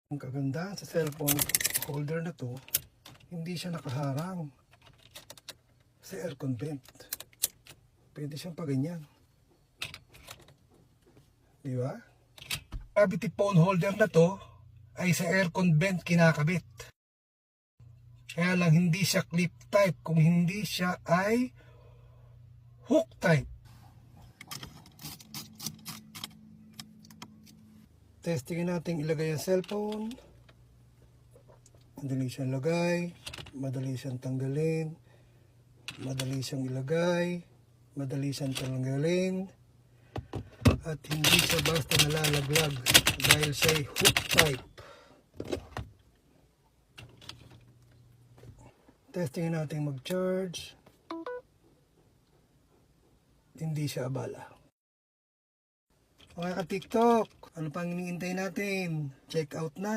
Ang kagandahan sa cellphone holder na to, hindi siya nakaharang sa aircon vent. Pwede siyang paganyan. Di ba? Gravity phone holder na to ay sa aircon vent kinakabit. Kaya lang hindi siya clip type, kung hindi siya ay hook type. Testingin natin ilagay ang cellphone. Madali siyang lagay, madali siyang tanggalin, madali siyang ilagay, madali siyang tanggalin, at hindi siya basta nalalaglag dahil siya ay hook type. Testingin natin mag-charge. Hindi siya abala. Mga ka-TikTok, ano pang hinihintay natin? Check out na.